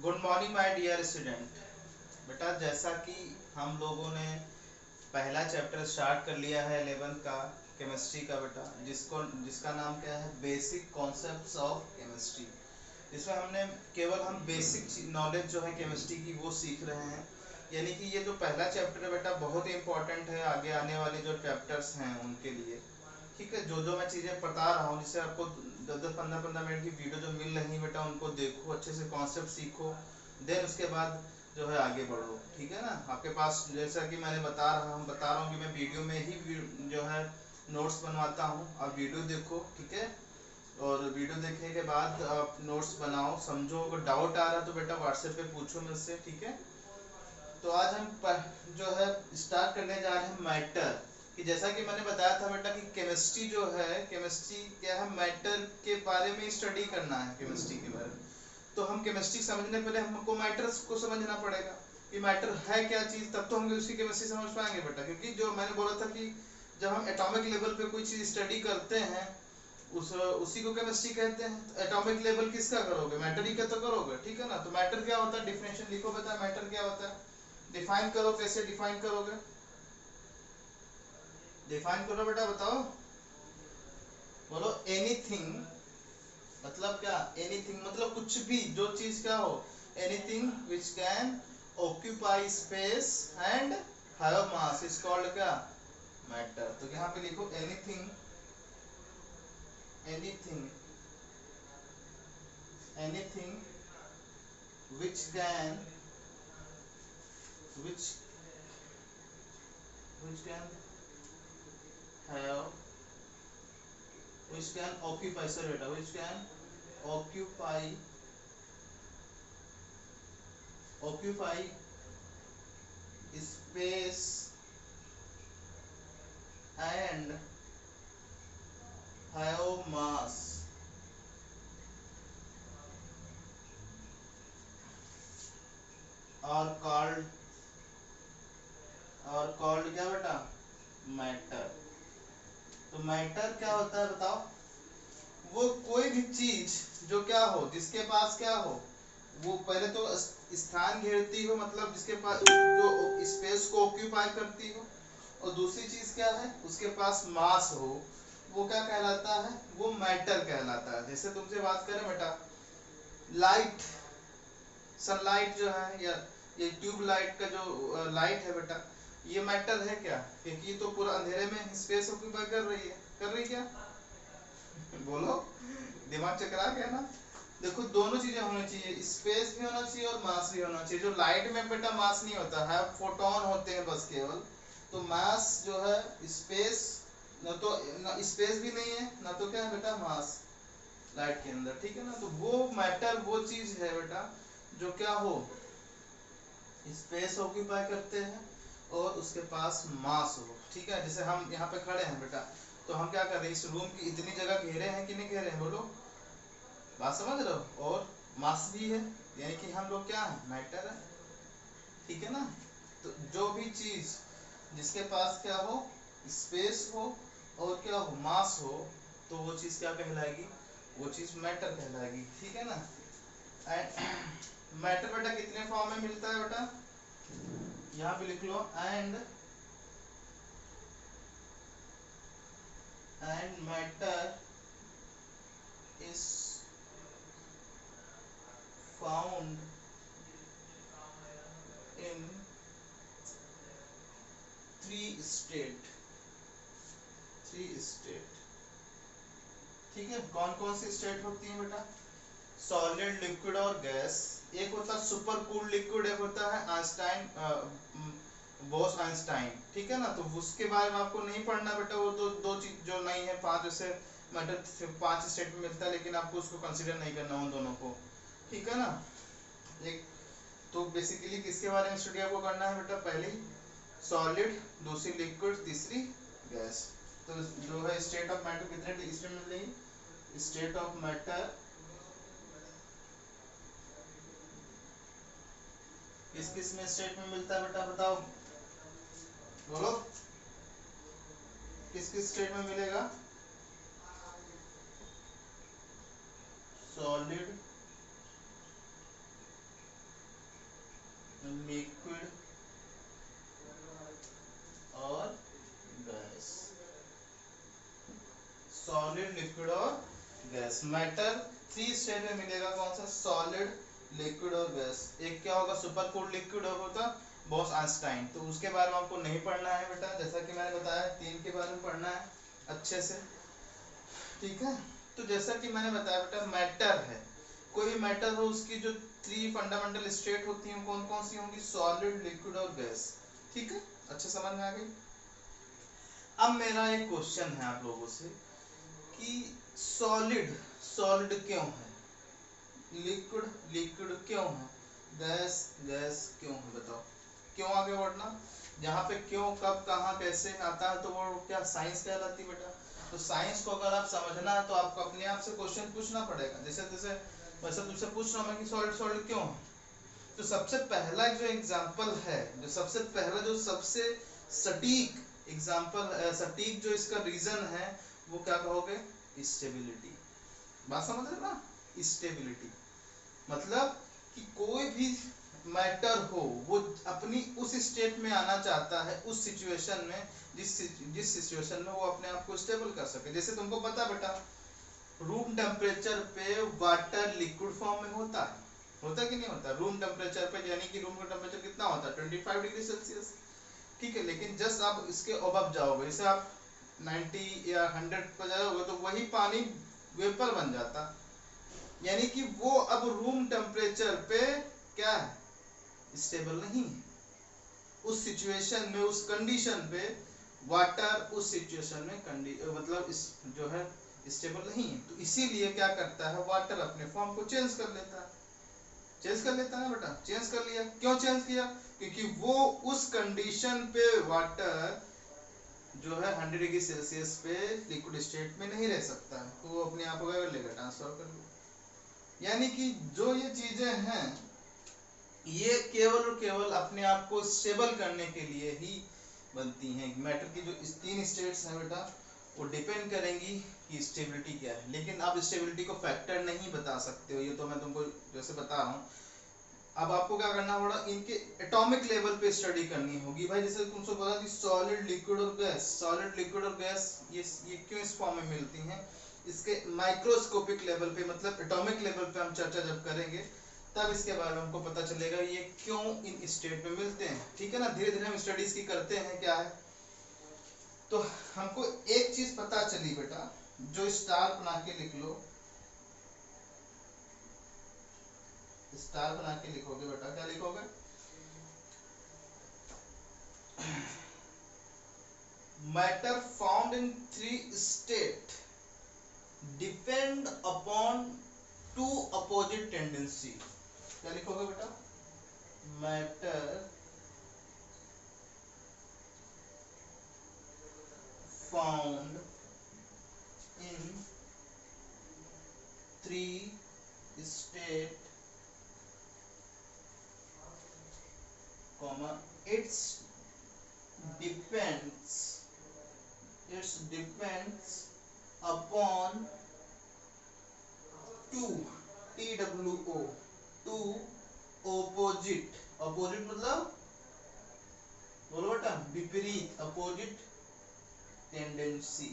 Good morning my dear student. बेटा जैसा कि हम लोगों ने पहला चैप्टर स्टार्ट कर लिया है 11th का केमिस्ट्री का बेटा, जिसका नाम क्या है, बेसिक कॉन्सेप्ट्स ऑफ केमिस्ट्री। इसमें हमने केवल हम बेसिक नॉलेज जो है केमिस्ट्री की वो सीख रहे हैं। यानी कि ये जो पहला चैप्टर है बेटा बहुत ही इंपॉर्टेंट है आगे आने वाले जो चैप्टर्स हैं उनके लिए। ठीक है, जो जो मैं चीज़ें बता रहा हूँ जिससे आपको 10-15 मिनट की वीडियो जो मिल रही है बेटा उनको देखो, अच्छे से कॉन्सेप्ट सीखो, देन उसके बाद जो है आगे बढ़ो। ठीक है ना, आपके पास जैसा कि मैंने बता रहा हूँ कि मैं वीडियो में ही जो है नोट्स बनवाता हूँ, आप वीडियो देखो। ठीक है, और वीडियो देखने के बाद आप नोट्स बनाओ, समझो। अगर डाउट आ रहा है तो बेटा व्हाट्सएप पे पूछो मुझसे। ठीक है, तो आज हम जो है स्टार्ट करने जा रहे हैं मैटर। कि जैसा कि मैंने बताया था बेटा कि केमिस्ट्री जो है, केमिस्ट्री क्या है, मैटर के बारे में स्टडी करना है केमिस्ट्री के बारे में। तो हम केमिस्ट्री समझने पहले हमको मैटर को समझना पड़ेगा कि मैटर है क्या चीज़, तब तो हम उसकी केमिस्ट्री समझ पाएंगे बेटा। क्योंकि जो मैंने बोला था कि जब हम एटॉमिक लेवल पे कोई चीज़ स्टडी करते हैं उसी को केमिस्ट्री कहते हैं। तो एटॉमिक लेवल किसका करोगे, मैटर ही का तो करोगे। ठीक है ना, तो मैटर क्या होता है, डिफिनेशन लिखो बेटा, मैटर क्या होता है, डिफाइन करो। कैसे डिफाइन करोगे, डिफाइन करो बेटा, बताओ, बोलो। एनीथिंग मतलब क्या, एनीथिंग मतलब कुछ भी, जो चीज क्या हो, anything which can occupy space and have mass is called क्या, मैटर। तो यहाँ पे लिखो anything, anything, anything which can, which which can have, which can occupy, sir बेटा, which can occupy, occupy space and have mass और called क्या बेटा, matter. तो मैटर क्या होता है बताओ, वो कोई भी चीज जो क्या हो, जिसके पास क्या हो, वो पहले तो स्थान घेरती हो, मतलब जिसके पास जो स्पेस को ऑक्यूपाई करती हो, और दूसरी चीज क्या है, उसके पास मास हो, वो क्या कहलाता है, वो मैटर कहलाता है। जैसे तुमसे बात करें बेटा, लाइट, सनलाइट जो है, या ये ट्यूब लाइट का जो लाइट है बेटा, ये मैटर है क्या, क्योंकि ये तो पूरा अंधेरे में स्पेस ऑक्यूपाई कर रही है, कर रही क्या बोलो, दिमाग चकरा गया ना। देखो दोनों चीजें होनी चाहिए, स्पेस भी होना चाहिए और मास भी होना चाहिए। जो लाइट में बेटा मास नहीं होता है, फोटोन होते हैं बस केवल। तो मास जो है, स्पेस न तो, न स्पेस भी नहीं है, ना तो क्या है बेटा, मास लाइट के अंदर। ठीक है ना, तो वो मैटर वो चीज है बेटा जो क्या हो, स्पेस ऑक्यूपाई करते हैं और उसके पास मास हो। ठीक है, जैसे हम यहाँ पे खड़े हैं बेटा, तो हम क्या कर रहे हैं, इस रूम की इतनी जगह घेरे हैं कि नहीं घेरे हैं, बोलो, बात समझ रहे हो, और मास भी है, यानी कि हम लोग क्या है, मैटर है। ठीक है ना, तो जो भी चीज जिसके पास क्या हो, स्पेस हो और क्या हो, मास हो, तो वो चीज क्या कहलाएगी, वो चीज मैटर कहलाएगी। ठीक है ना, एंड मैटर बेटा कितने फॉर्म में मिलता है बेटा, यहाँ पे लिख लो, and matter is found in three state, three state. ठीक है, कौन कौन सी स्टेट होती है बेटा, सॉलिड, लिक्विड और गैस। एक होता है सुपर कूल लिक्विड, एक होता है बोस आइंस्टाइन। ठीक है ना, तो उसके बारे में आपको नहीं पढ़ना बेटा, वो तो दो चीज जो नहीं है, पांच जैसे मैटर 5 स्टेट में मिलता है, लेकिन आपको उसको कंसीडर नहीं करना उन दोनों को। ठीक है ना, एक तो बेसिकली किसके बारे में स्टडी आपको करना है बेटा, पहली सॉलिड, दूसरी लिक्विड, तीसरी गैस। तो जो है स्टेट ऑफ मैटर कितने स्टेट में मिलेगी, स्टेट ऑफ मैटर किस किस में स्टेट में मिलता है बेटा, बताओ, बोलो, किस किस स्टेट में मिलेगा, सॉलिड, सॉलिड, लिक्विड और गैस। मैटर 3 स्टेट में मिलेगा, कौन सा? सॉलिड, लिक्विड और गैस। एक क्या होगा? सुपर कूल्ड लिक्विड होगा बॉस आइंस्टाइन, तो उसके बारे में आपको नहीं पढ़ना है बेटा, जैसा कि मैंने बताया 3 के बारे में पढ़ना है अच्छे से, ठीक है। तो जैसा कि मैंने बताया बेटा, मैटर है, कोई भी मैटर हो उसकी जो 3 फंडामेंटल स्टेट होती हैं कौन कौन सी होंगी? सॉलिड, लिक्विड और गैस, ठीक है, अच्छे समझ में आ गई। अब मेरा एक क्वेश्चन है आप लोगों से कि सॉलिड सॉलिड क्यों है, लिक्विड लिक्विड क्यों है, गैस गैस क्यों है? बताओ क्यों आगे बढ़ना, जहाँ पे क्यों, कब, कहाँ, कैसे आता है तो वो क्या साइंस कहलाती है बेटा। तो साइंस को अगर आप समझना है तो आपको अपने आप से क्वेश्चन पूछना पड़ेगा, जैसे जैसे वैसे तुझसे पूछ रहा हूँ मैं कि सॉलिड सॉलिड क्यों है। तो सबसे पहला जो एग्जाम्पल है, जो सबसे पहला जो सबसे सटीक एग्जाम्पल, सटीक जो इसका रीजन है वो क्या कहोगे? स्टेबिलिटी। बात समझ रहे ना? स्टेबिलिटी मतलब कि कोई भी मैटर हो वो अपनी उस स्टेट में आना चाहता है, उस सिचुएशन में, जिस सिचुएशन में वो अपने आप को स्टेबल कर सके। जैसे तुमको पता बेटा, रूम टेम्परेचर पे वाटर लिक्विड फॉर्म में होता है कि नहीं होता? रूम टेम्परेचर पे, यानी कि रूम का टेम्परेचर कितना होता है? 25 डिग्री सेल्सियस, ठीक है। लेकिन जस्ट आप इसके अबव जाओगे, जैसे आप 90 या 100 पर जाओगे तो वही पानी वेपर बन जाता, यानी कि वो अब रूम टेम्परेचर पे क्या है? स्टेबल नहीं है। उस सिचुएशन में, उस कंडीशन पे वाटर उस सिचुएशन में मतलब इस जो है स्टेबल नहीं है। तो इसीलिए क्या करता है, वाटर अपने फॉर्म को चेंज कर लेता है। चेंज कर लेता है बेटा, चेंज कर लिया। क्यों चेंज किया? क्योंकि वो उस कंडीशन पे वाटर जो है 100 डिग्री सेल्सियस पे लिक्विड स्टेट में नहीं रह सकता है, तो वो अपने आप को कर लेगा, ट्रांसफर कर लेगा। यानी कि जो ये चीजें हैं ये केवल और केवल अपने आप को स्टेबल करने के लिए ही बनती हैं। मैटर की जो 3 स्टेट्स हैं बेटा वो डिपेंड करेंगी कि स्टेबिलिटी क्या है, लेकिन आप स्टेबिलिटी को फैक्टर नहीं बता सकते हो, ये तो मैं तुमको जैसे बता रहा हूँ। अब आपको क्या करना होगा, इनके एटॉमिक लेवल पे स्टडी करनी होगी भाई। जैसे तुमसे बोला कि सॉलिड, लिक्विड और गैस, सॉलिड, लिक्विड और गैस ये क्यों इस फॉर्म में मिलती हैं, इसके माइक्रोस्कोपिक लेवल पे मतलब एटॉमिक लेवल पे हम चर्चा जब करेंगे तब इसके बारे में हमको पता चलेगा ये क्यों इन स्टेट में मिलते हैं, ठीक है ना। धीरे धीरे हम स्टडीज की करते हैं क्या है। तो हमको एक चीज पता चली बेटा, जो स्टार बना के लिख लो, स्टार बना के लिखोगे बेटा, क्या लिखोगे? Matter found in 3 state depend upon 2 opposite tendency. क्या लिखोगे बेटा? Matter found in 3 state comma its depends upon 2 two opposite मतलब बोलो बेटा, विपरीत, अपोजिट टेंडेंसी,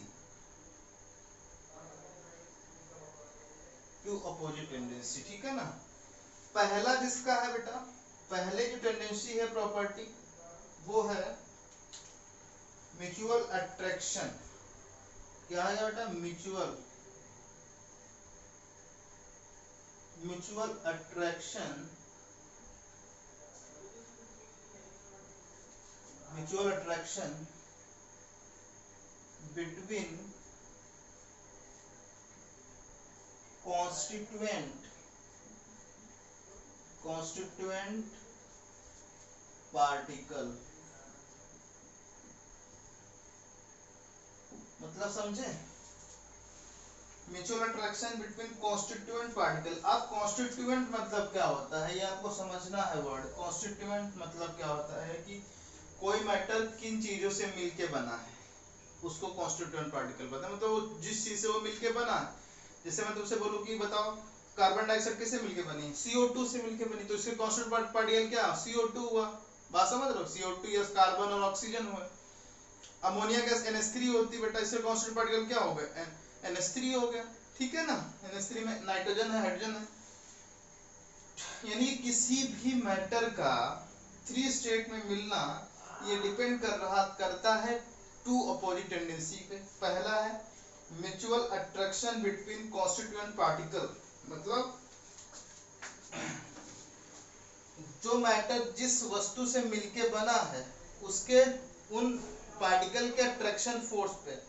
2 अपोजिट टेंडेंसी, ठीक है ना। पहला जिसका है बेटा, पहले जो टेंडेंसी है प्रॉपर्टी वो है म्यूचुअल अट्रैक्शन। क्या है बेटा? Mutual attraction, mutual attraction between constituent particle. मतलब समझे? Mutual attraction between constituent particle. अब कॉन्स्टिट्यूएंट मतलब क्या होता है ये आपको समझना है। वर्ड कॉन्स्टिट्यूएंट मतलब क्या होता है कि कोई मैटर किन चीजों से मिलके बना है उसको कॉन्स्टिट्यूएंट पार्टिकल पता है। मतलब जिस चीज से वो मिलके बना है, जैसे मैं तुमसे बोलूं कि बताओ कार्बन डाइऑक्साइड किससे मिलके बनी? CO2 से मिलके बनी, तो इसके कॉन्स्टिट्यूएंट पार्टिकल क्या? CO2 हुआ। बात समझ रहे हो? CO2 यस, कार्बन और ऑक्सीजन हुए। अमोनिया गैस NH3 होती है बेटा, इसके कॉन्स्टिट्यूएंट पार्टिकल क्या हो गए? NH3 हो गया, ठीक है ना। NH3 में नाइट्रोजन है, हाइड्रोजन है, यानी किसी भी मैटर का 3 स्टेट में मिलना ये डिपेंड करता है 2 अपोजिट टेंडेंसी पे। पहला है mutual attraction between constituent particle, मतलब जो मैटर जिस वस्तु से मिलके बना है उसके उन पार्टिकल के अट्रैक्शन फोर्स पे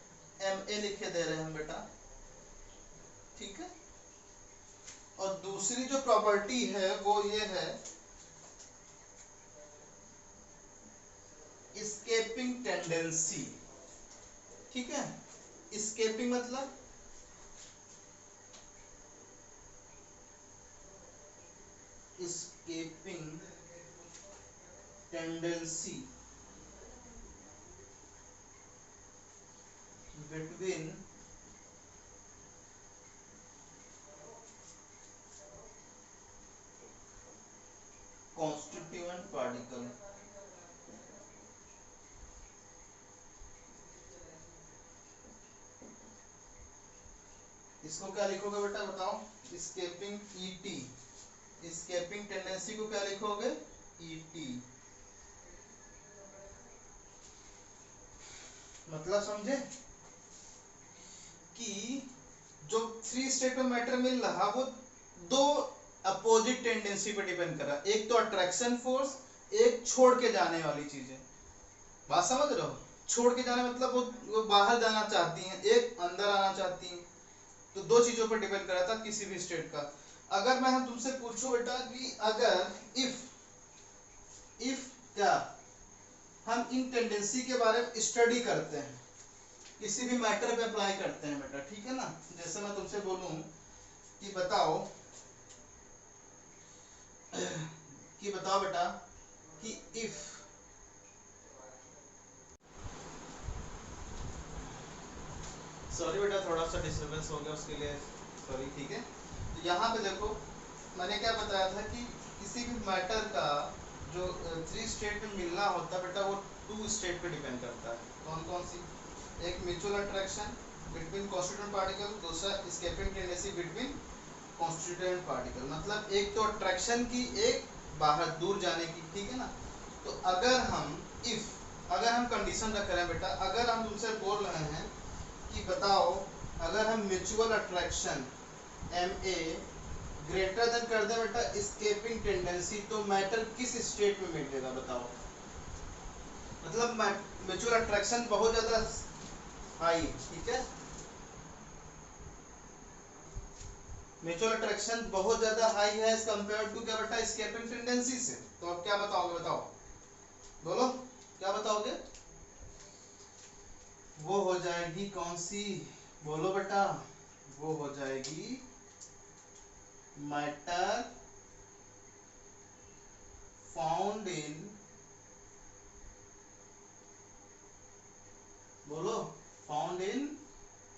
Ma लिखे दे रहे हैं हम बेटा, ठीक है। और दूसरी जो प्रॉपर्टी है वो ये है escaping टेंडेंसी, ठीक है। escaping मतलब escaping tendency between constituent particle। इसको क्या लिखोगे बेटा बताओ, escaping ET, escaping टेंडेंसी को क्या लिखोगे ET। मतलब समझे कि जो 3 स्टेट में मैटर मिल रहा वो 2 अपोजिट टेंडेंसी पे डिपेंड कर रहा है, एक तो अट्रैक्शन फोर्स, एक छोड़ के जाने वाली चीजें। बात समझ रहे हो, छोड़ के जाने मतलब वो बाहर जाना चाहती हैं, एक अंदर आना चाहती हैं, तो 2 चीजों पर डिपेंड कर रहा था किसी भी स्टेट का। अगर मैं हम तुमसे पूछूं बेटा कि अगर इफ क्या हम इन टेंडेंसी के बारे में स्टडी करते हैं, किसी भी मैटर पे अप्लाई करते हैं बेटा, ठीक है ना। जैसे मैं तुमसे बोलूं कि बताओ बेटा कि इफ सॉरी बेटा थोड़ा सा डिस्टरबेंस हो गया उसके लिए सॉरी, ठीक है। तो यहाँ पे देखो मैंने क्या बताया था कि किसी भी मैटर का जो 3 स्टेट में मिलना होता है बेटा वो 2 स्टेट पे डिपेंड करता है। कौन कौन सी, एक mutual attraction between constituent particle, दूसरा escaping tendency between constituent particle, मतलब एक तो अट्रैक्शन की, एक बाहर दूर जाने की, ठीक है ना। तो अगर हम कंडीशन रख रहे हैं बेटा, अगर हम तुमसे बोल रहे हैं कि बताओ अगर हम mutual attraction Ma greater than कर दे बेटा एस्केपिंग टेंडेंसी, तो मैटर किस स्टेट में मिलेगा बताओ। मतलब म्यूचुअल अट्रैक्शन बहुत ज्यादा हाई, ठीक है, म्यूचुअल अट्रैक्शन बहुत ज्यादा हाई है एज कंपेयर टू क्या बेटा एस्केपिंग टेंडेंसी से। तो अब क्या बताओगे बताओ, बोलो क्या बताओगे। वो हो जाएगी कौन सी, बोलो बेटा, वो हो जाएगी मैटर फाउंड इन, बोलो फाउंड इन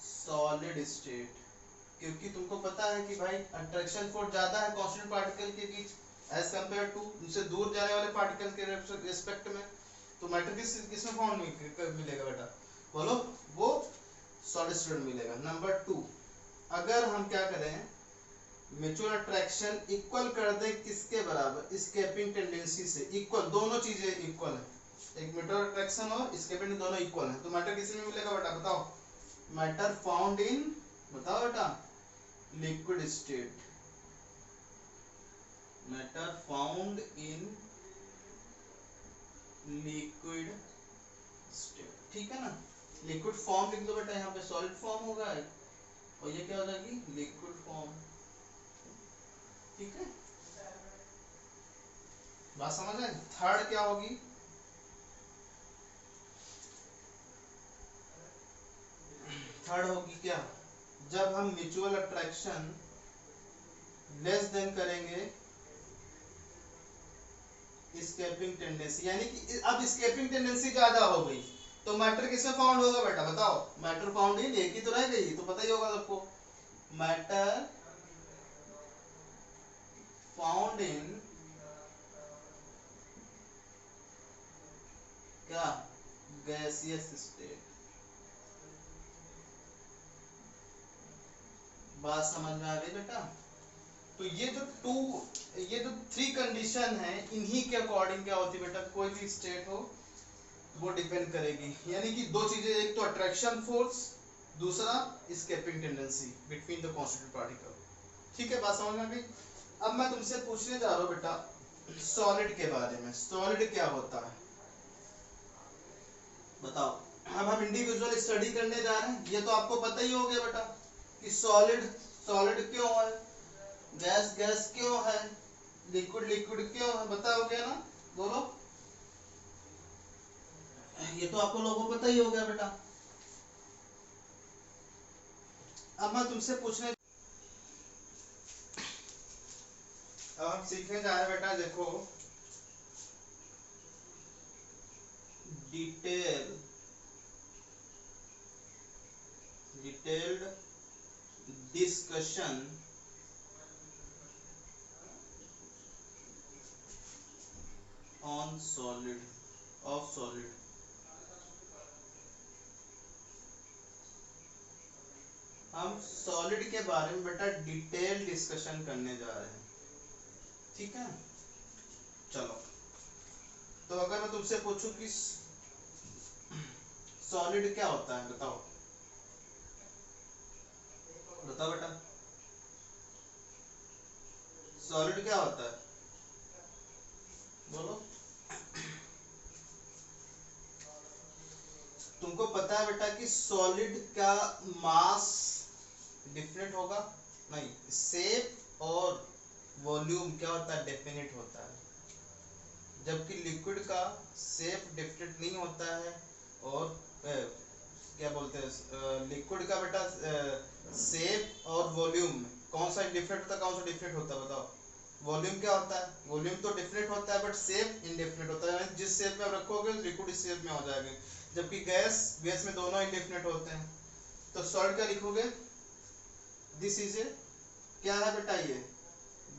सॉलिड स्टेट। क्योंकि तुमको पता है कि भाई अट्रैक्शन फोर्स ज्यादा है कांस्टेंट पार्टिकल के बीच एज कंपेयर टू उनसे दूर जाने वाले पार्टिकल के रिस्पेक्ट में। तो मैटर किसमें फाउंड मिलेगा बेटा, बोलो वो सॉलिड स्टेट मिलेगा। नंबर 2, अगर हम क्या करें म्यूचुअल अट्रैक्शन इक्वल कर दे किसके बराबर, एस्केपिंग टेंडेंसी से इक्वल, दोनों चीजें इक्वल है, एक म्यूचुअल अट्रैक्शन और एस्केपिंग दोनों इक्वल है, तो मैटर किस में मिलेगा बेटा बताओ। मैटर फाउंड इन, बताओ बेटा, liquid state, matter found in liquid state, ठीक है ना। लिक्विड फॉर्म लिख दो बेटा, यहाँ पे सॉलिड फॉर्म होगा और ये क्या हो जाएगी लिक्विड फॉर्म, ठीक है। बात समझ आए। थर्ड क्या होगी, थर्ड होगी क्या, जब हम म्यूचुअल अट्रैक्शन लेस देन करेंगे एस्केपिंग टेंडेंसी, यानी कि अब एस्केपिंग टेंडेंसी ज्यादा हो गई तो मैटर किसमें फाउंड होगा बेटा बताओ। मैटर फाउंड इन एक ही तो रह गई, तो पता ही होगा सबको, मैटर फाउंड इन क्या गैसियस स्टेट, बात समझ में आ गई बेटा? तो ये जो थ्री कंडीशन है, इन्हीं के अकॉर्डिंग क्या होती है बेटा, कोई भी स्टेट हो वो डिपेंड करेगी। यानी कि दो चीजें, एक तो अट्रैक्शन फोर्स, दूसरा escaping tendency between the constituent particle. ठीक है, बात समझ में आ गई? अब मैं तुमसे पूछने जा रहा हूँ बेटा सॉलिड के बारे में। सॉलिड क्या होता है बताओ। अब हम इंडिविजुअल स्टडी करने जा रहे हैं, ये तो आपको पता ही हो गया बेटा कि सॉलिड सॉलिड क्यों है, गैस गैस क्यों है, लिक्विड लिक्विड क्यों है, बताओ क्या ना, बोलो। ये तो आपको लोगों को पता ही हो गया बेटा। अब मैं तुमसे पूछने, अब हम सीखने जा रहे हैं बेटा, देखो detail detailed discussion on solid of solid. हम सॉलिड के बारे में बेटा डिटेल डिस्कशन करने जा रहे हैं, ठीक है। चलो, तो अगर मैं तुमसे पूछूं कि सॉलिड क्या होता है, बताओ बताओ बेटा, सॉलिड क्या होता है, बोलो। तुमको पता है बेटा कि सॉलिड का मास डिफरेंट होगा, नहीं, शेप और वॉल्यूम क्या होता है, डेफिनेट होता है। जबकि लिक्विड का शेप डिफरेंट नहीं होता है, और क्या बोलते हैं लिक्विड का बेटा शेप और वॉल्यूम कौन सा डिफरेंट होता है, कौन सा डिफरेंट होता है बताओ। वॉल्यूम क्या होता है, वॉल्यूम तो डिफरेंट होता है बट शेप इनडेफिनेट होता है, यानी जिस शेप में आप रखोगे लिक्विड इस शेप में हो जाएगा। जबकि गैस गैस में दोनों इनडेफिनेट होते हैं। तो सॉल्ट क्या लिखोगे, दिस इज ए, क्या है बेटा ये,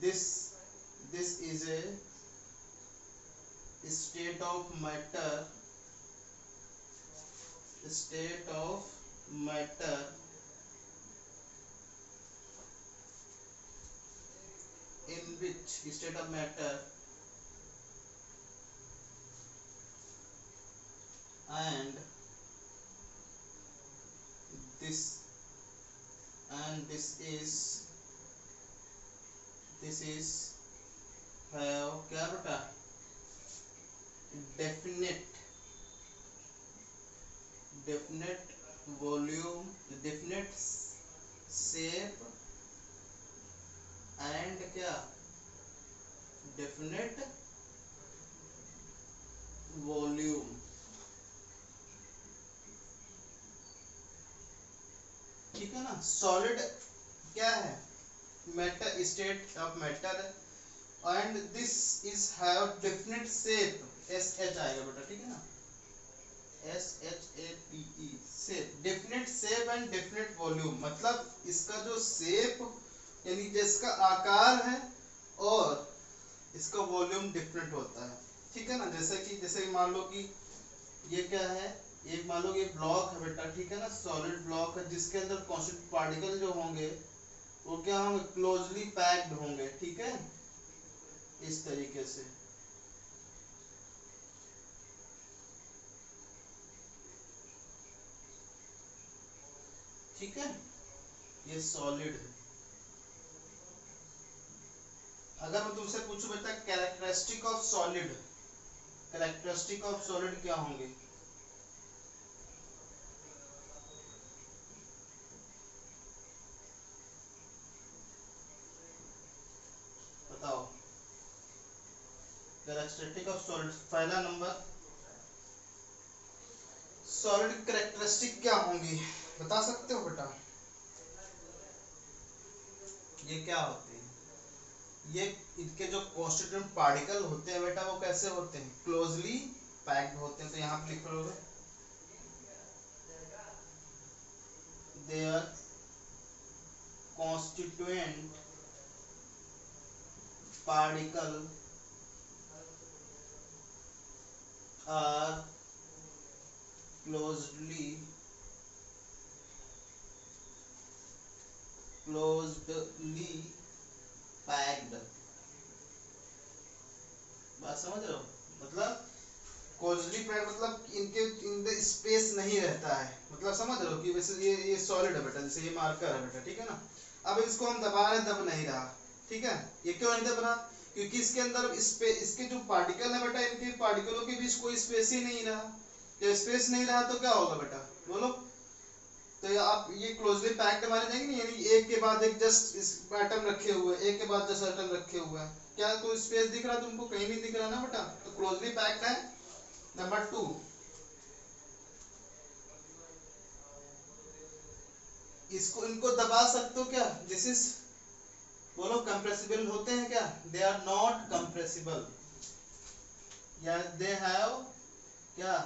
this this is a state of matter, state of matter in which state of matter and this this is have क्या बेटा, definite definite volume, definite shape and क्या, definite volume। ठीक है ना। सॉलिड क्या है, matter, state of matter, and this is have definite shape, S H आएगा बेटा, ठीक है ना, S H A P E, shape, definite shape and definite volume. मतलब इसका जो शेप यानी जिसका आकार है और इसका वॉल्यूम डिफरेंट होता है, ठीक है ना। जैसे कि मान लो कि ये क्या है, एक मान लो ये ब्लॉक है बेटा, ठीक है ना, सॉलिड ब्लॉक है जिसके अंदर कॉन्स्टिट्यूएंट पार्टिकल जो होंगे वो क्या होंगे, क्लोजली पैक्ड होंगे, ठीक है, इस तरीके से। ठीक है, ये सॉलिड है। अगर मैं तुमसे पूछूं बेटा characteristic of solid, characteristic of solid क्या होंगे, बताओ। कैरेक्टरिस्टिक ऑफ सॉलिड, पहला नंबर, सॉलिड कैरेक्टरिस्टिक क्या होंगी, बता सकते हो बेटा। ये क्या होते हैं, ये इनके जो कॉन्स्टिट्यूएंट पार्टिकल होते हैं बेटा वो कैसे होते हैं, क्लोजली पैक्ड होते हैं। तो यहाँ पे लिख लो, their constituent particle are closely closely packed, बात समझ रहे हो? मतलब क्लोज्डली पैक्ड मतलब इनके इनका स्पेस नहीं रहता है, मतलब समझ रहे हो कि वैसे ये सॉलिड है बेटा, जैसे ये मार्कर है बेटा, ठीक है ना। अब इसको हम दबा रहे, दब नहीं रहा, ठीक है। ये क्यों नहीं दब रहा? क्योंकि इसके अंदर इसके जो पार्टिकल है बेटा, इनके पार्टिकलों के बीच कोई स्पेस ही नहीं रहा। जब स्पेस नहीं रहा तो क्या होगा बेटा, बोलो? तो ये आप ये क्लोजली पैक्ड माने जाएंगे नहीं, यानी एक के बाद एक जस्ट इस एटम रखे हुए, एक के बाद जस्ट एटम रखे हुए हैं। क्या कोई स्पेस दिख रहा तुमको? कहीं नहीं दिख रहा ना बेटा, तो क्लोजली पैक्ड है। नंबर 2, इसको इनको दबा सकते हो क्या? दिस इज, बोलो, कंप्रेसिबल होते हैं क्या? दे आर नॉट कंप्रेसिबल, या दे हैव क्या,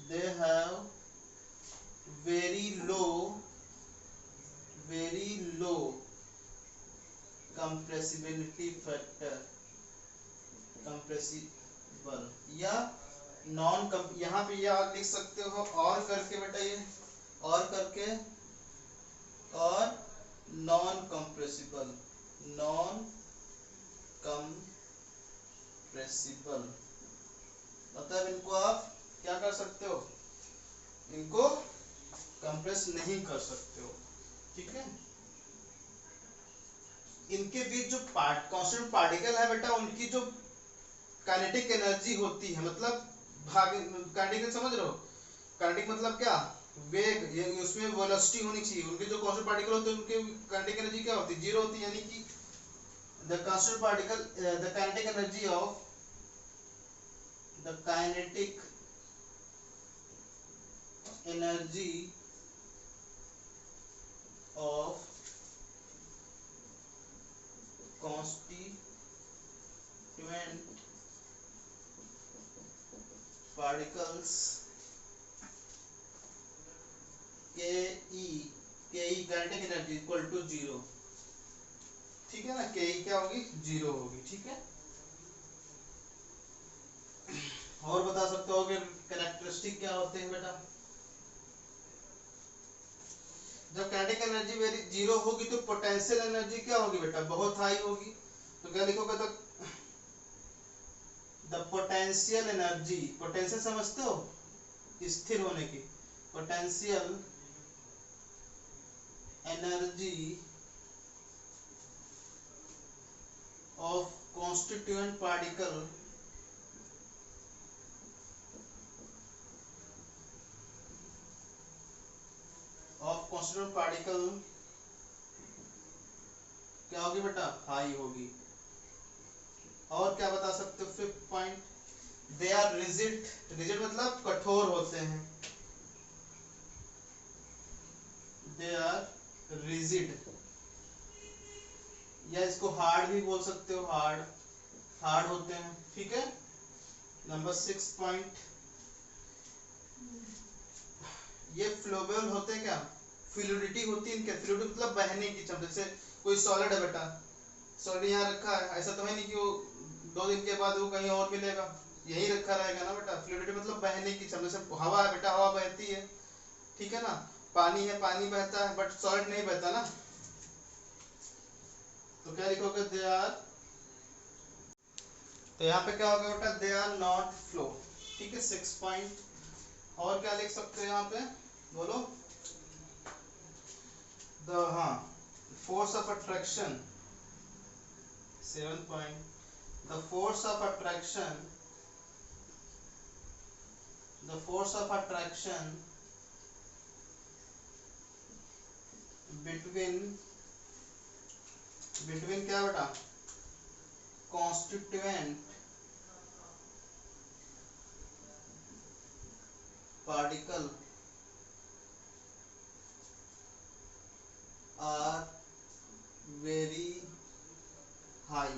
they have very low compressibility factor, compressible या नॉन, यहाँ पे ये आप लिख सकते हो और करके बेटा, ये और करके, और नॉन कंप्रेसिबल, नॉन कंप्रेसिबल मतलब इनको आप क्या कर सकते हो, इनको कंप्रेस नहीं कर सकते हो, ठीक है। इनके बीच जो कांस्टेंट पार्टिकल है बेटा, उनकी जो काइनेटिक एनर्जी होती है, मतलब भाग, काइनेटिक समझ रहे हो? काइनेटिक मतलब क्या, वेग, ये उसमें वेलोसिटी होनी चाहिए। उनके जो कांस्टेंट पार्टिकल होते हैं उनके काइनेटिक एनर्जी क्या होती है? जीरो होती है, यानी कि the constant particle, the kinetic energy of, the kinetic energy of constituent particles ke kinetic energy equal to 0, ठीक है ना। के क्या होगी? 0 होगी, ठीक है। और बता सकते हो कि कैरेक्टरिस्टिक क्या होते हैं बेटा? जब काइनेटिक एनर्जी वेरी 0 होगी तो पोटेंशियल एनर्जी क्या होगी बेटा? बहुत हाई होगी। तो क्या लिखोगे? तो द पोटेंशियल एनर्जी, पोटेंशियल समझते हो? स्थिर होने की, potential energy of constituent particle क्या होगी बेटा? हाई होगी। और क्या बता सकते हो? 5th point, they are rigid, rigid मतलब कठोर होते हैं, दे आर रिजिड, या इसको हार्ड भी बोल सकते हो, हार्ड, हार्ड होते हैं, ठीक है। नंबर 6 पॉइंट, ये फ्लोवेबल होते हैं क्या? फ्लूइडिटी होती है इनके, फ्लूइड मतलब बहने की क्षमता। जैसे कोई सॉलिड है बेटा, सॉलिड यहाँ रखा है, ऐसा तो है नहीं कि वो 2 दिन के बाद वो कहीं और मिलेगा, यही रखा रहेगा ना बेटा। फ्लूइडिटी मतलब बहने की क्षमता। जैसे हवा है बेटा, हवा बहती है, ठीक है ना। पानी है, पानी बहता है, बट सॉलिड नहीं बहता ना। तो क्या लिखोगे? दे आर, तो यहाँ पे क्या होगा बेटा? दे आर नॉट फ्लो, ठीक है। 6 पॉइंट। और क्या लिख सकते हो यहाँ पे, बोलो? द, हाँ, force of attraction, 7 point, the force of attraction, the force of attraction between, between क्या बेटा? Constituent particle are very high,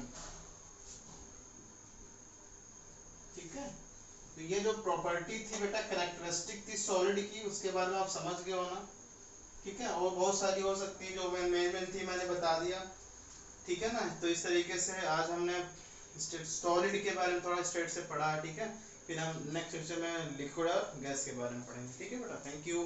ठीक है। तो ये जो प्रॉपर्टी थी बेटा, कैरेक्टरिस्टिक थी सॉलिड की, उसके बारे में आप समझ गए हो ना, ठीक है। और बहुत सारी हो सकती है, जो मेन थी मैंने बता दिया, ठीक है ना। तो इस तरीके से आज हमने सॉलिड के बारे में थोड़ा स्टेट से पढ़ा है, ठीक है। फिर हम नेक्स्ट सेक्शन में लिक्विड और गैस के बारे में पढ़ेंगे, ठीक है बेटा। Thank you.